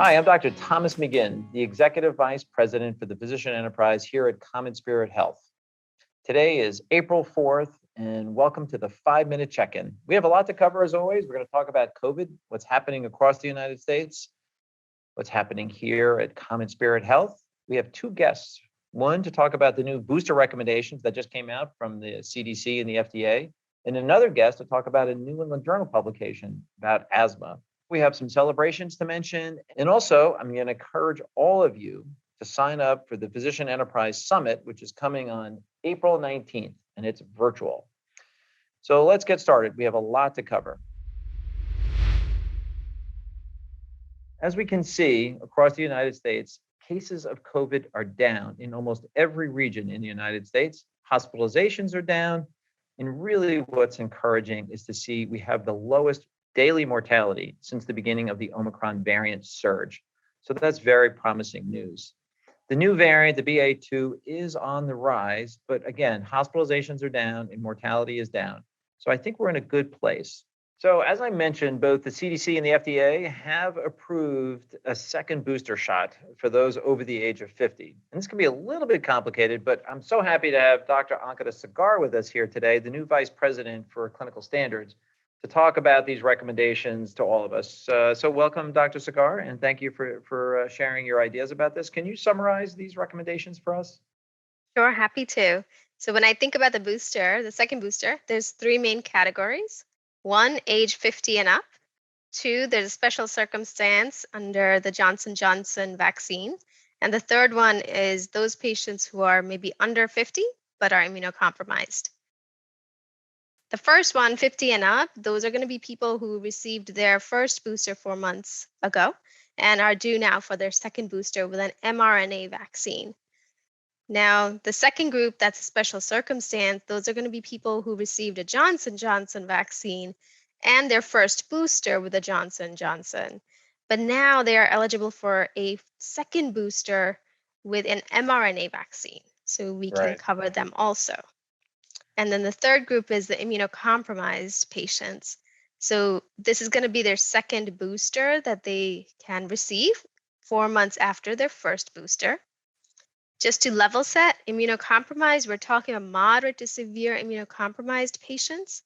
Hi, I'm Dr. Thomas McGinn, the Executive Vice President for the Physician Enterprise here at CommonSpirit Health. Today is April 4th, and welcome to the 5-Minute Check-In. We have a lot to cover as always. We're going to talk about COVID, what's happening across the United States, what's happening here at CommonSpirit Health. We have two guests, one to talk about the new booster recommendations that just came out from the CDC and the FDA, and another guest to talk about a New England Journal publication about asthma. We have some celebrations to mention. And also, I'm going to encourage all of you to sign up for the Physician Enterprise Summit, which is coming on April 19th, and it's virtual. So let's get started. We have a lot to cover. As we can see across the United States, cases of COVID are down in almost every region in the United States. Hospitalizations are down. And really what's encouraging is to see we have the lowest daily mortality since the beginning of the Omicron variant surge. So that's very promising news. The new variant, the BA2, is on the rise, but again, hospitalizations are down and mortality is down. So I think we're in a good place. So as I mentioned, both the CDC and the FDA have approved a second booster shot for those over the age of 50. And this can be a little bit complicated, but I'm so happy to have Dr. Ankita Sagar with us here today, the new Vice President for Clinical Standards, to talk about these recommendations to all of us. So welcome, Dr. Sagar, and thank you for sharing your ideas about this. Can you summarize these recommendations for us? Sure, happy to. So when I think about the booster, the second booster, there's three main categories. One, age 50 and up. Two, there's a special circumstance under the Johnson & Johnson vaccine. And the third one is those patients who are maybe under 50, but are immunocompromised. The first one, 50 and up, those are going to be people who received their first booster 4 months ago and are due now for their second booster with an mRNA vaccine. Now, the second group, that's a special circumstance, those are going to be people who received a Johnson & Johnson vaccine and their first booster with a Johnson & Johnson. But now they are eligible for a second booster with an mRNA vaccine. So we can cover them also. And then the third group is the immunocompromised patients. So this is going to be their second booster that they can receive 4 months after their first booster. Just to level set, immunocompromised, we're talking about moderate to severe immunocompromised patients.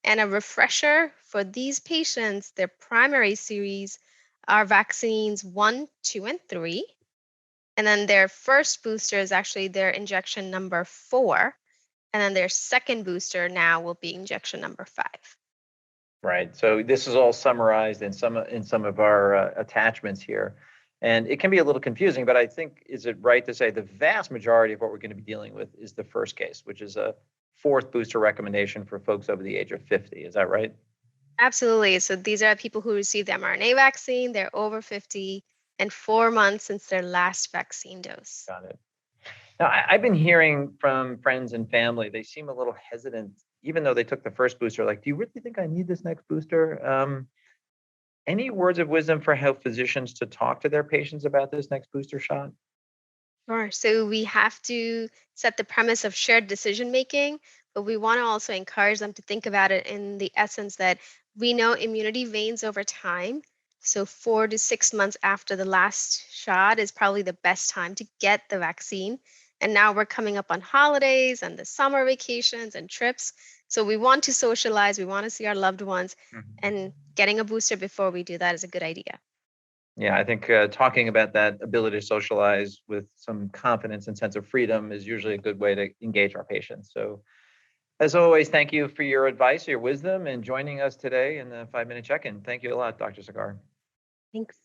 And a refresher for these patients, their primary series are vaccines 1, 2, and 3. And then their first booster is actually their injection number 4. And then their second booster now will be injection number 5. Right. So this is all summarized in some of our attachments here. And it can be a little confusing, but I think, is it right to say the vast majority of what we're going to be dealing with is the first case, which is a fourth booster recommendation for folks over the age of 50. Is that right? Absolutely. So these are people who received the mRNA vaccine, they're over 50, and 4 months since their last vaccine dose. Got it. Now, I've been hearing from friends and family, they seem a little hesitant, even though they took the first booster, like, do you really think I need this next booster? Any words of wisdom for health physicians to talk to their patients about this next booster shot? Sure. So we have to set the premise of shared decision making, but we want to also encourage them to think about it in the essence that we know immunity wanes over time. So 4 to 6 months after the last shot is probably the best time to get the vaccine. And now we're coming up on holidays and the summer vacations and trips. So we want to socialize, we want to see our loved ones, and getting a booster before we do that is a good idea. Yeah, I think talking about that ability to socialize with some confidence and sense of freedom is usually a good way to engage our patients. So as always, thank you for your advice, your wisdom, and joining us today in the 5-Minute Check-In. Thank you a lot, Dr. Sagar. Thanks.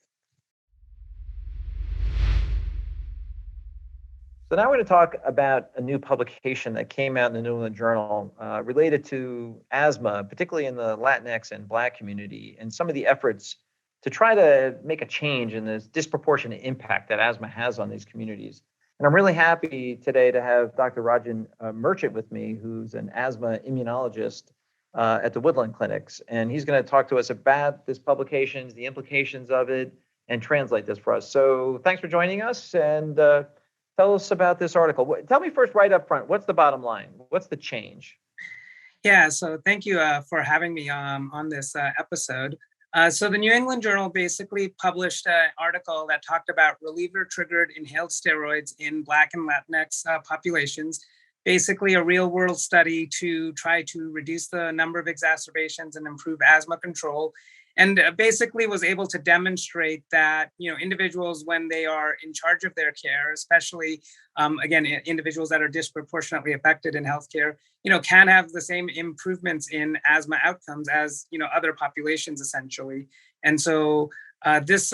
So now we're going to talk about a new publication that came out in the New England Journal related to asthma, particularly in the Latinx and Black community, and some of the efforts to try to make a change in this disproportionate impact that asthma has on these communities. And I'm really happy today to have Dr. Rajan Merchant with me, who's an asthma immunologist at the Woodland Clinics. And he's going to talk to us about this publication, the implications of it, and translate this for us. So thanks for joining us. And tell us about this article. Tell me first, right up front, what's the bottom line? What's the change? Yeah, so thank you for having me on this episode. So the New England Journal basically published an article that talked about reliever-triggered inhaled steroids in Black and Latinx populations, basically a real-world study to try to reduce the number of exacerbations and improve asthma control, and basically was able to demonstrate that individuals, when they are in charge of their care, especially again individuals that are disproportionately affected in healthcare, can have the same improvements in asthma outcomes as other populations essentially. And so this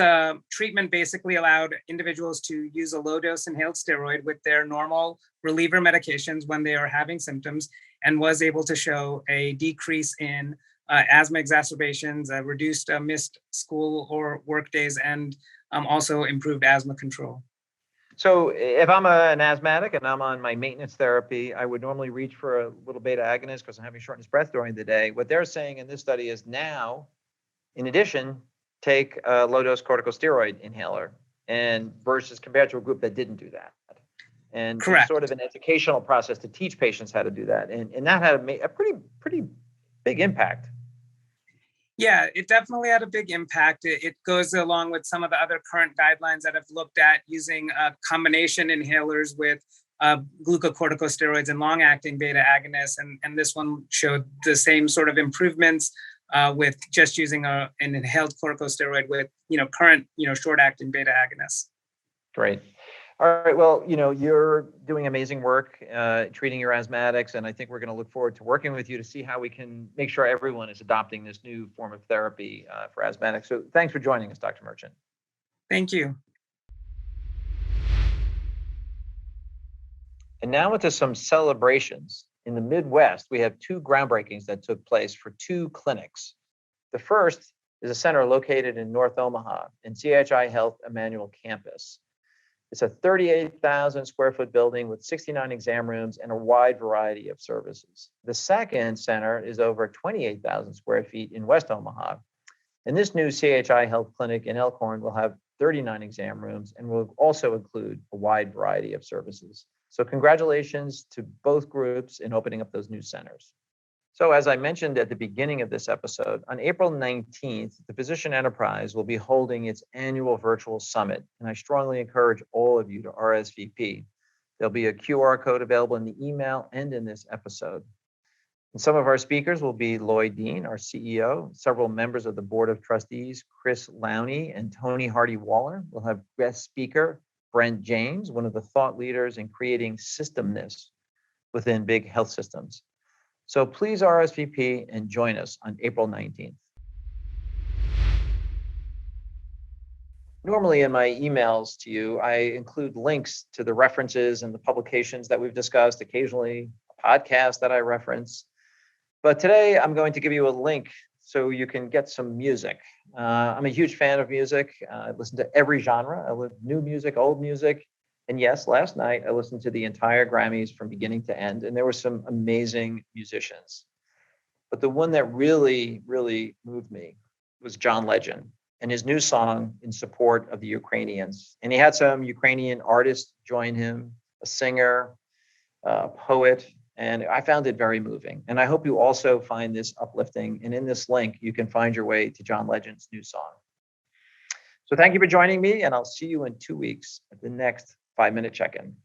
treatment basically allowed individuals to use a low-dose inhaled steroid with their normal reliever medications when they are having symptoms, and was able to show a decrease in asthma exacerbations, reduced missed school or work days, and also improved asthma control. So if I'm an asthmatic and I'm on my maintenance therapy, I would normally reach for a little beta agonist because I'm having shortness of breath during the day. What they're saying in this study is now, in addition, take a low-dose corticosteroid inhaler, and versus compared to a group that didn't do that. And Correct. It's sort of an educational process to teach patients how to do that. And that had a pretty big impact. Yeah, it definitely had a big impact. It goes along with some of the other current guidelines that have looked at using combination inhalers with glucocorticosteroids and long-acting beta agonists. And this one showed the same sort of improvements with just using an inhaled corticosteroid with current short-acting beta agonists. Great. All right. Well, you're doing amazing work treating your asthmatics, and I think we're going to look forward to working with you to see how we can make sure everyone is adopting this new form of therapy for asthmatics. So thanks for joining us, Dr. Merchant. Thank you. And now into some celebrations. In the Midwest, we have two groundbreakings that took place for two clinics. The first is a center located in North Omaha in CHI Health Emmanuel campus. It's a 38,000 square foot building with 69 exam rooms and a wide variety of services. The second center is over 28,000 square feet in West Omaha. And this new CHI Health Clinic in Elkhorn will have 39 exam rooms and will also include a wide variety of services. So congratulations to both groups in opening up those new centers. So as I mentioned at the beginning of this episode, on April 19th, the Physician Enterprise will be holding its annual virtual summit, and I strongly encourage all of you to RSVP. There'll be a QR code available in the email and in this episode. And some of our speakers will be Lloyd Dean, our CEO, several members of the Board of Trustees, Chris Lowney and Tony Hardy-Waller. We'll have guest speaker Brent James, one of the thought leaders in creating systemness within big health systems. So please RSVP and join us on April 19th. Normally in my emails to you, I include links to the references and the publications that we've discussed, occasionally a podcast that I reference. But today I'm going to give you a link so you can get some music. I'm a huge fan of music. I listen to every genre. I love new music, old music. And yes, last night I listened to the entire Grammys from beginning to end, and there were some amazing musicians. But the one that really, really moved me was John Legend and his new song in support of the Ukrainians. And he had some Ukrainian artists join him, a singer, a poet, and I found it very moving. And I hope you also find this uplifting. And in this link, you can find your way to John Legend's new song. So thank you for joining me, and I'll see you in 2 weeks at the next 5-minute check-in.